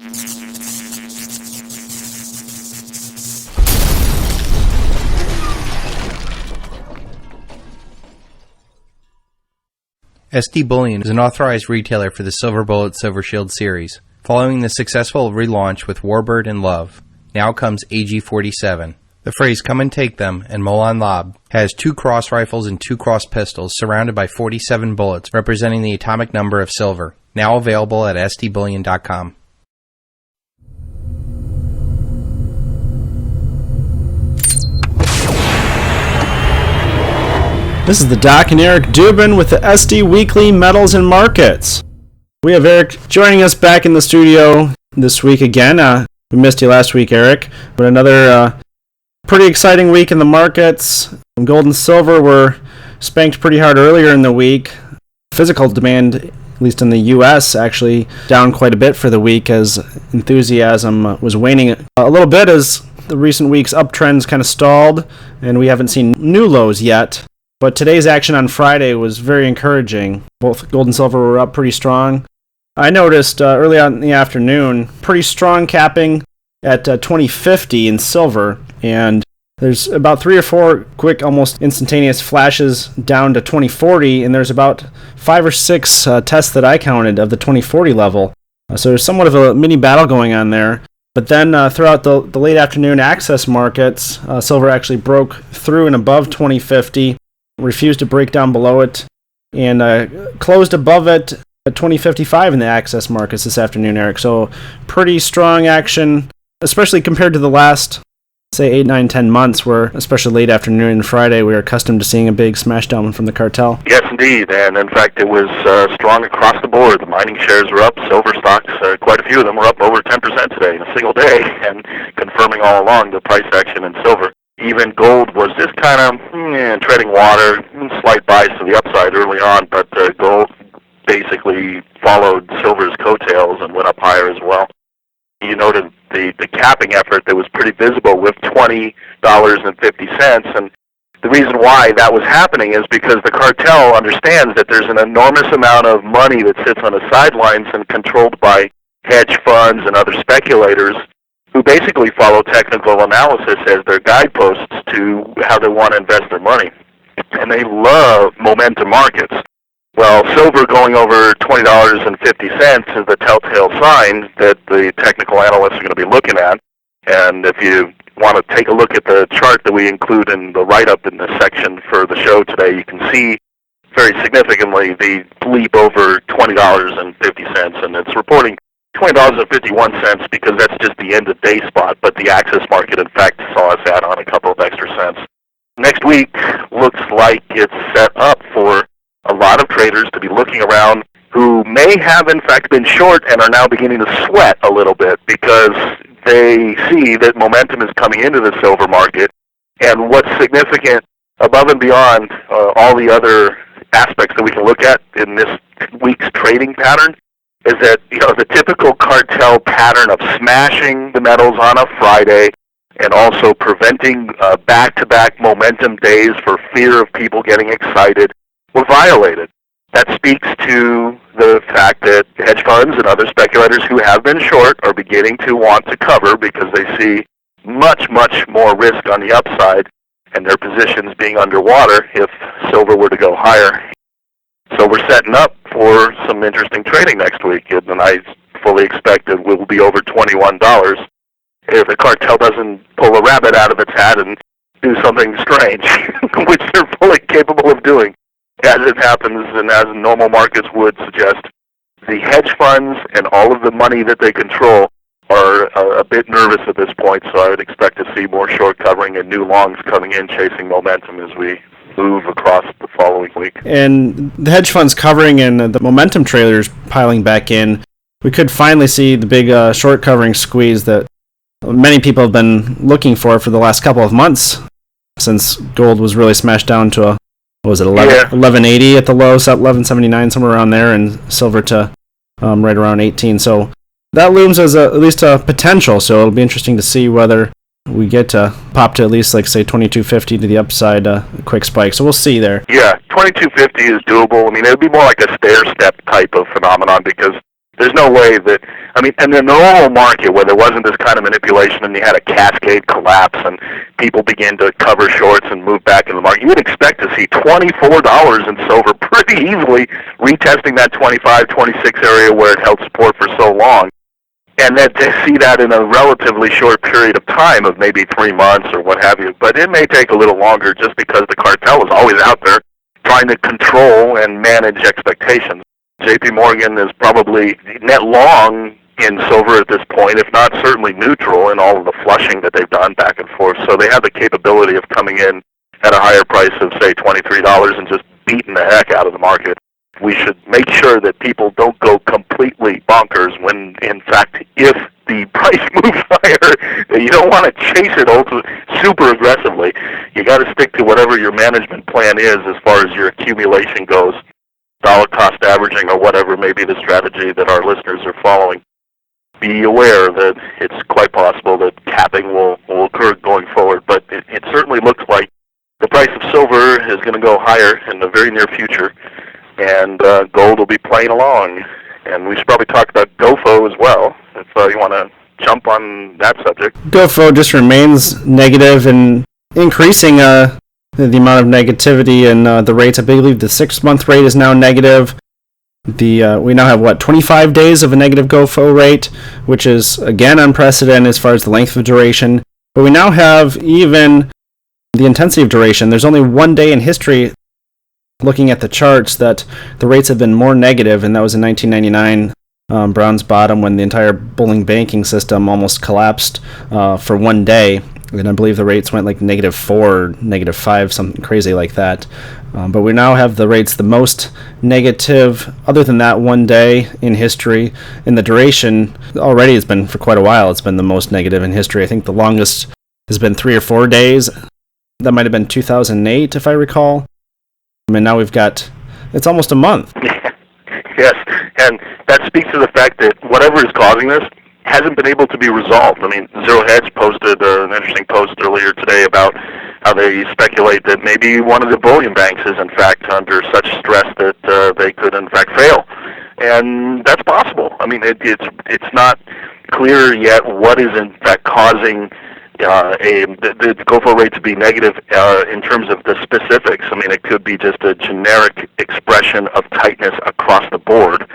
SD Bullion is an authorized retailer for the Silver Bullet Silver Shield series. Following the successful relaunch with Warbird and Love, now comes AG-47. The phrase "come and take them" and Molan Lob has 2 cross rifles and 2 cross pistols surrounded by 47 bullets representing the atomic number of silver. Now available at sdbullion.com. This is the Doc and Eric Dubin with the SD Weekly Metals and Markets. We have Eric joining us back in the studio this week again. We missed you last week, Eric, but another pretty exciting week in the markets. Gold and silver were spanked pretty hard earlier in the week. Physical demand, at least in the U.S., actually down quite a bit for the week as enthusiasm was waning a little bit as the recent week's uptrends kind of stalled, and we haven't seen new lows yet. But today's action on Friday was very encouraging. Both gold and silver were up pretty strong. I noticed early on in the afternoon, pretty strong capping at 2050 in silver. And there's about 3 or 4 quick, almost instantaneous flashes down to 2040. And there's about 5 or 6 tests that I counted of the 2040 level. So there's somewhat of a mini battle going on there. But then throughout the late afternoon access markets, silver actually broke through and above 2050. Refused to break down below it, and closed above it at 2055 in the access markets this afternoon, Eric. So pretty strong action, especially compared to the last, say, 8, 9, 10 months, where, especially late afternoon and Friday, we were accustomed to seeing a big smash down from the cartel. Yes, indeed, and in fact it was strong across the board. The mining shares were up, silver stocks, quite a few of them were up over 10% today in a single day, and confirming all along the price action in silver. Even gold was just kind of treading water, slight bias to the upside early on, but gold basically followed silver's coattails and went up higher as well. You noted the capping effort that was pretty visible with $20.50, and the reason why that was happening is because the cartel understands that there's an enormous amount of money that sits on the sidelines and controlled by hedge funds and other speculators who basically follow technical analysis as their guideposts to how they want to invest their money. And they love momentum markets. Well, silver going over $20.50 is the telltale sign that the technical analysts are going to be looking at. And if you want to take a look at the chart that we include in the write-up in this section for the show today, you can see very significantly the leap over $20.50, and it's reporting $20.51 because that's just the end of day spot, but the access market in fact saw us add on a couple of extra cents. Next week looks like it's set up for a lot of traders to be looking around who may have in fact been short and are now beginning to sweat a little bit because they see that momentum is coming into the silver market, and what's significant above and beyond all the other aspects that we can look at in this week's trading pattern is that, the typical cartel pattern of smashing the metals on a Friday and also preventing back-to-back momentum days for fear of people getting excited were violated. That speaks to the fact that hedge funds and other speculators who have been short are beginning to want to cover because they see much, much more risk on the upside and their positions being underwater if silver were to go higher. So we're setting up for some interesting trading next week, and I fully expect it will be over $21 if the cartel doesn't pull a rabbit out of its hat and do something strange, which they're fully capable of doing, as it happens and as normal markets would suggest. The hedge funds and all of the money that they control are a bit nervous at this point, so I would expect to see more short covering and new longs coming in chasing momentum as we move across the following week. And the hedge funds covering and the momentum trailers piling back in, we could finally see the big short covering squeeze that many people have been looking for the last couple of months since gold was really smashed down to a, 1180 at the low, 1179, somewhere around there, and silver to right around 18. So that looms as at least a potential, so it'll be interesting to see whether we get to pop to at least, like, say, 2250 to the upside, a quick spike. So we'll see there. Yeah, 2250 is doable. I mean, it would be more like a stair-step type of phenomenon because There's no way that, I mean, in the normal market where there wasn't this kind of manipulation and you had a cascade collapse and people began to cover shorts and move back in the market, you would expect to see $24 in silver pretty easily, retesting that 25, 26 area where it held support for so long. And then to see that in a relatively short period of time of maybe 3 months or what have you. But it may take a little longer just because the cartel is always out there trying to control and manage expectations. JP Morgan is probably net long in silver at this point, if not certainly neutral in all of the flushing that they've done back and forth. So they have the capability of coming in at a higher price of, say, $23 and just beating the heck out of the market. We should make sure that people don't go completely bonkers when, in fact, if the price moves higher, you don't want to chase it super aggressively. You got to stick to whatever your management plan is as far as your accumulation goes, dollar cost averaging or whatever may be the strategy that our listeners are following. Be aware that it's quite possible that capping will occur going forward, but it certainly looks like the price of silver is going to go higher in the very near future. And gold will be playing along. And we should probably talk about GOFO as well, if you want to jump on that subject. GOFO just remains negative and increasing the amount of negativity in the rates. I believe the 6-month rate is now negative. We now have, 25 days of a negative GOFO rate, which is, again, unprecedented as far as the length of duration. But we now have even the intensity of duration. There's only 1 day in history, looking at the charts, that the rates have been more negative, and that was in 1999, Brown's bottom, when the entire bullion banking system almost collapsed for 1 day, and I believe the rates went like -4, -5, something crazy like that. But we now have the rates the most negative, other than that 1 day in history, and the duration already has been for quite a while. It's been the most negative in history. I think the longest has been 3 or 4 days. That might have been 2008, if I recall. I mean, now it's almost a month. Yes, and that speaks to the fact that whatever is causing this hasn't been able to be resolved. I mean, Zero Hedge posted an interesting post earlier today about how they speculate that maybe one of the bullion banks is in fact under such stress that they could in fact fail. And that's possible. I mean, it's not clear yet what is in fact causing the GOFO rate to be negative in terms of the specifics. I mean, it could be just a generic expression of tightness across the board,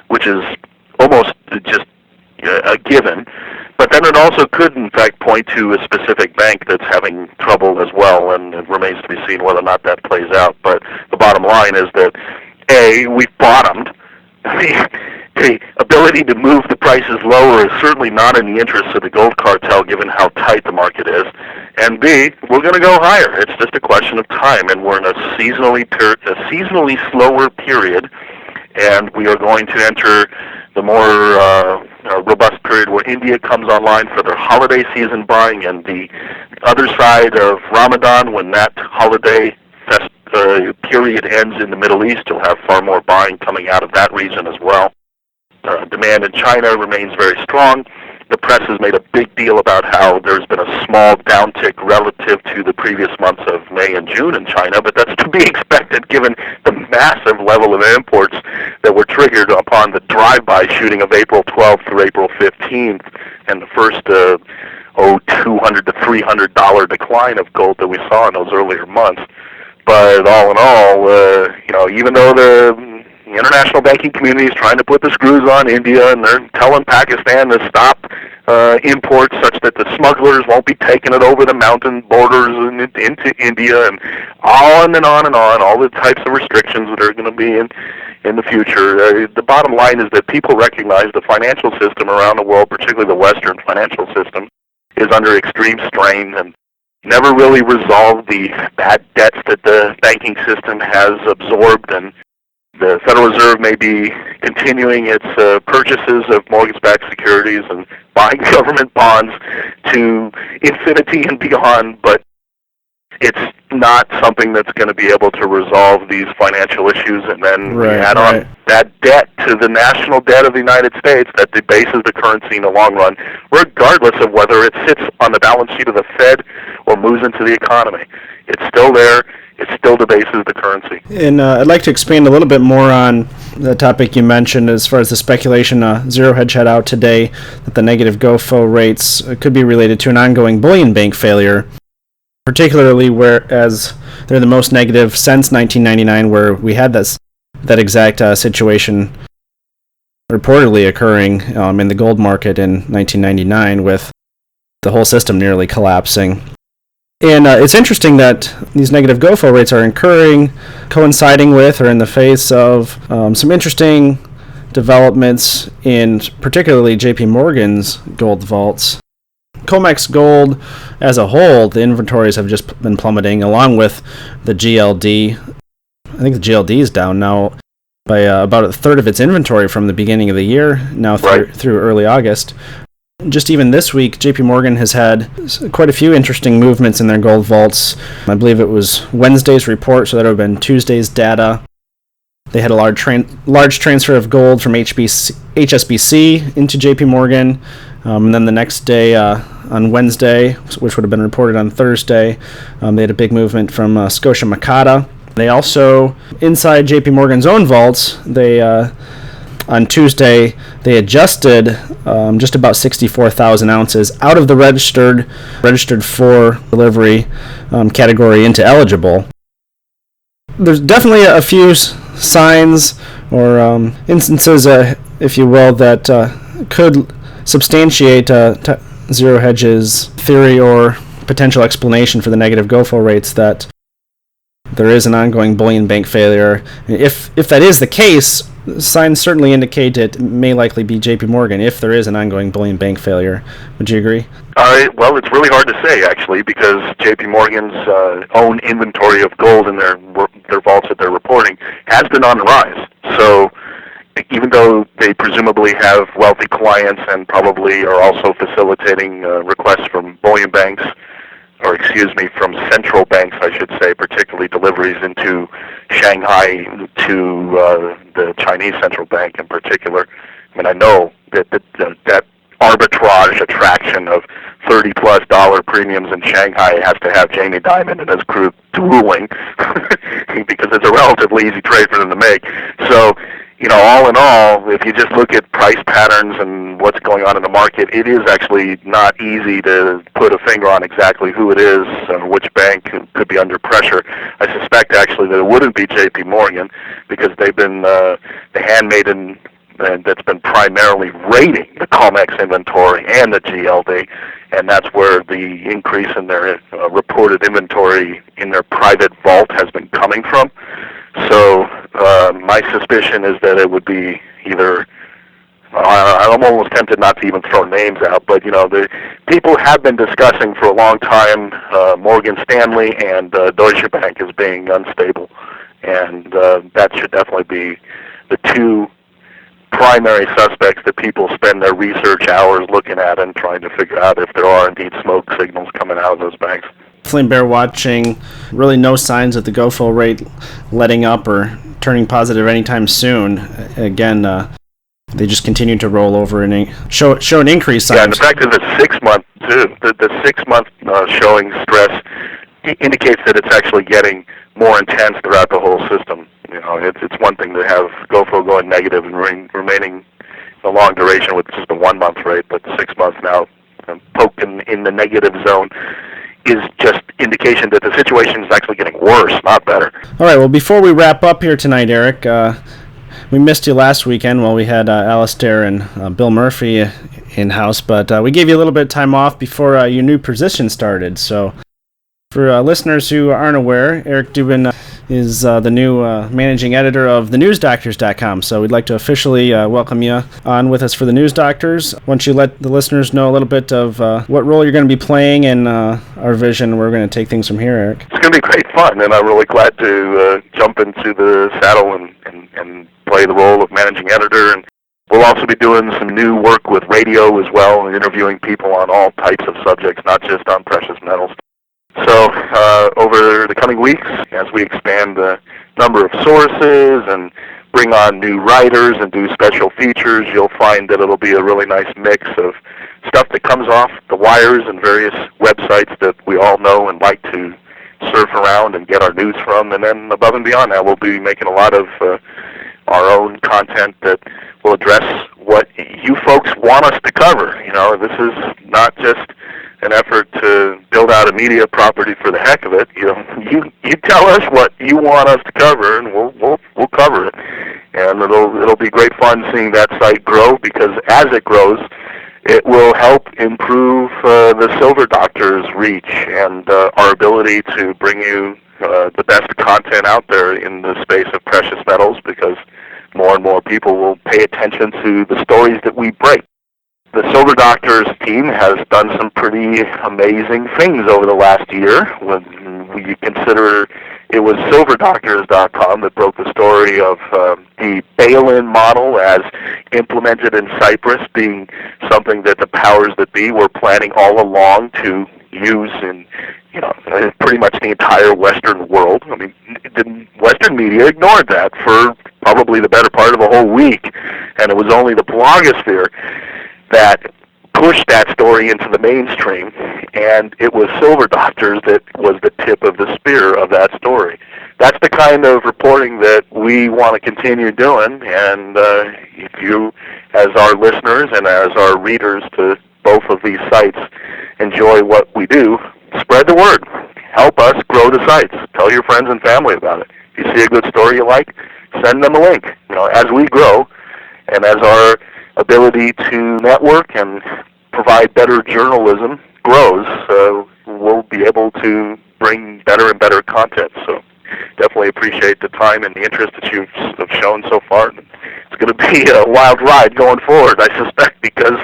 which is almost just a given. But then it also could, in fact, point to a specific bank that's having trouble as well, and it remains to be seen whether or not that plays out. But the bottom line is that, A, we've bottomed. The ability to move the prices lower is certainly not in the interest of the gold cartel, given how tight the market is. And B, we're going to go higher. It's just a question of time, and we're in a seasonally slower period, and we are going to enter the more robust period where India comes online for their holiday season buying, and the other side of Ramadan, when that holiday period ends in the Middle East, you'll have far more buying coming out of that region as well. Demand in China remains very strong. The press has made a big deal about how there's been a small downtick relative to the previous months of May and June in China, but that's to be expected given the massive level of imports that were triggered upon the drive-by shooting of April 12th through April 15th and the first $200 to $300 decline of gold that we saw in those earlier months. But all in all, even though the international banking community is trying to put the screws on India, and they're telling Pakistan to stop imports such that the smugglers won't be taking it over the mountain borders and into India, and on and on and on, all the types of restrictions that are going to be in the future. The bottom line is that people recognize the financial system around the world, particularly the Western financial system, is under extreme strain and never really resolved the bad debts that the banking system has absorbed, and the Federal Reserve may be continuing its purchases of mortgage-backed securities and buying government bonds to infinity and beyond, but it's not something that's going to be able to resolve these financial issues. And then we add on that debt to the national debt of the United States that debases the currency in the long run, regardless of whether it sits on the balance sheet of the Fed or moves into the economy. It's still there. it still debases the currency. And I'd like to expand a little bit more on the topic you mentioned as far as the speculation. Zero Hedge had out today that the negative GOFO rates could be related to an ongoing bullion bank failure, particularly whereas they're the most negative since 1999, where we had that exact situation reportedly occurring in the gold market in 1999, with the whole system nearly collapsing. And it's interesting that these negative GOFO rates are coinciding with or in the face of some interesting developments in particularly JP Morgan's gold vaults. Comex gold as a whole, the inventories have just been plummeting, along with the GLD. I think the GLD is down now by about a third of its inventory from the beginning of the year, now through early August. Just even this week, JP Morgan has had quite a few interesting movements in their gold vaults. I believe it was Wednesday's report, so that would have been Tuesday's data. They had a large transfer of gold from HSBC into JP Morgan, and then the next day on Wednesday, which would have been reported on Thursday, they had a big movement from Scotia Makata. They also, inside JP Morgan's own vaults, on Tuesday, they adjusted just about 64,000 ounces out of the registered for delivery category into eligible. There's definitely a few signs or instances, if you will, that could substantiate Zero Hedge's theory or potential explanation for the negative GOFO rates, that there is an ongoing bullion bank failure. If that is the case, signs certainly indicate it may likely be JP Morgan if there is an ongoing bullion bank failure. Would you agree? Well, it's really hard to say, actually, because JP Morgan's own inventory of gold in their vaults that they're reporting has been on the rise. So even though they presumably have wealthy clients and probably are also facilitating requests from bullion banks, from central banks, I should say, particularly deliveries into Shanghai to the Chinese central bank in particular. I mean, I know that arbitrage attraction of $30+ premiums in Shanghai has to have Jamie Dimon and his crew drooling because it's a relatively easy trade for them to make. So, all in all, if you just look at price patterns and what's going on in the market, it is actually not easy to put a finger on exactly who it is or which bank could be under pressure. I suspect, actually, that it wouldn't be JP Morgan, because they've been the handmaiden that's been primarily raiding the Comex inventory and the GLD, and that's where the increase in their reported inventory in their private vault has been coming from. So my suspicion is that it would be either, I'm almost tempted not to even throw names out, but the people have been discussing for a long time Morgan Stanley and Duetsche Bank as being unstable, and that should definitely be the two primary suspects that people spend their research hours looking at and trying to figure out if there are indeed smoke signals coming out of those banks. Definitely bear watching. Really no signs of the GOFO rate letting up or turning positive anytime soon. Again, they just continue to roll over and show an increase. Yeah, and the fact is that 6 month too. The 6 month showing stress indicates that it's actually getting more intense throughout the whole system. It's one thing to have GOFO going negative and remaining a long duration with just a 1 month rate, but 6 months now poking in the negative zone is just indication that the situation is actually getting worse, not better. All right, well, before we wrap up here tonight, Eric, we missed you last weekend while we had Alistair and Bill Murphy in-house, but we gave you a little bit of time off before your new position started. So for listeners who aren't aware, Eric Dubin is the new managing editor of thenewsdoctors.com. So we'd like to officially welcome you on with us for the News Doctors. Once you let the listeners know a little bit of what role you're going to be playing and our vision, we're going to take things from here, Eric. It's going to be great fun, and I'm really glad to jump into the saddle and play the role of managing editor. And we'll also be doing some new work with radio as well, and interviewing people on all types of subjects, not just on precious metals. So over the coming weeks, as we expand the number of sources and bring on new writers and do special features, you'll find that it'll be a really nice mix of stuff that comes off the wires and various websites that we all know and like to surf around and get our news from. And then above and beyond that, we'll be making a lot of our own content that will address what you folks want us to cover. This is not just an effort to build out a media property for the heck of it. You tell us what you want us to cover, and we'll cover it. And it'll be great fun seeing that site grow, because as it grows, it will help improve the Silver Doctor's reach and our ability to bring you the best content out there in the space of precious metals, because more and more people will pay attention to the stories that we break. The Silver Doctor's team has done some pretty amazing things over the last year. When you consider it was silverdoctors.com that broke the story of the bail-in model as implemented in Cyprus being something that the powers that be were planning all along to use in pretty much the entire Western world. I mean, the Western media ignored that for probably the better part of a whole week, and it was only the blogosphere that pushed that story into the mainstream, and it was Silver Doctors that was the tip of the spear of that story. That's the kind of reporting that we want to continue doing, and if you, as our listeners and as our readers to both of these sites, enjoy what we do, spread the word. Help us grow the sites. Tell your friends and family about it. If you see a good story you like, send them a link. As we grow, and as our ability to network and provide better journalism grows, we'll be able to bring better and better content. So definitely appreciate the time and the interest that you've shown so far. It's going to be a wild ride going forward, I suspect, because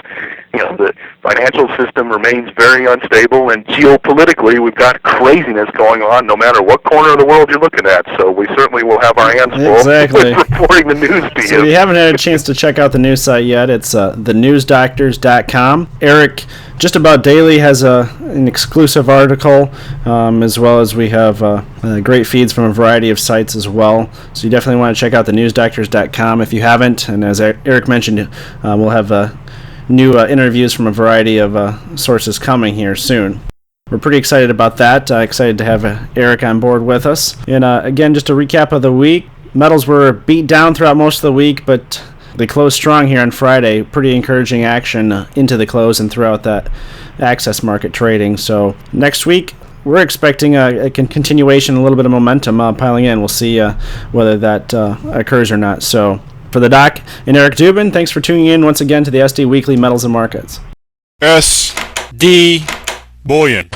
the financial system remains very unstable, and geopolitically we've got craziness going on no matter what corner of the world you're looking at. So we certainly will have our hands full with reporting the news to you. So if you haven't had a chance to check out the news site yet, it's thenewsdoctors.com. Eric just about daily has an exclusive article, as well as we have great feeds from a variety of sites as well. So you definitely want to check out thenewsdoctors.com if you haven't. And as Eric mentioned, we'll have new interviews from a variety of sources coming here soon. We're pretty excited about that. Excited to have Eric on board with us. And again, just a recap of the week. Metals were beat down throughout most of the week, but they closed strong here on Friday. Pretty encouraging action into the close and throughout that access market trading. So next week, we're expecting a continuation, a little bit of momentum piling in. We'll see whether that occurs or not. So for the Doc and Eric Dubin, thanks for tuning in once again to the SD Weekly Metals and Markets. SD Bullion.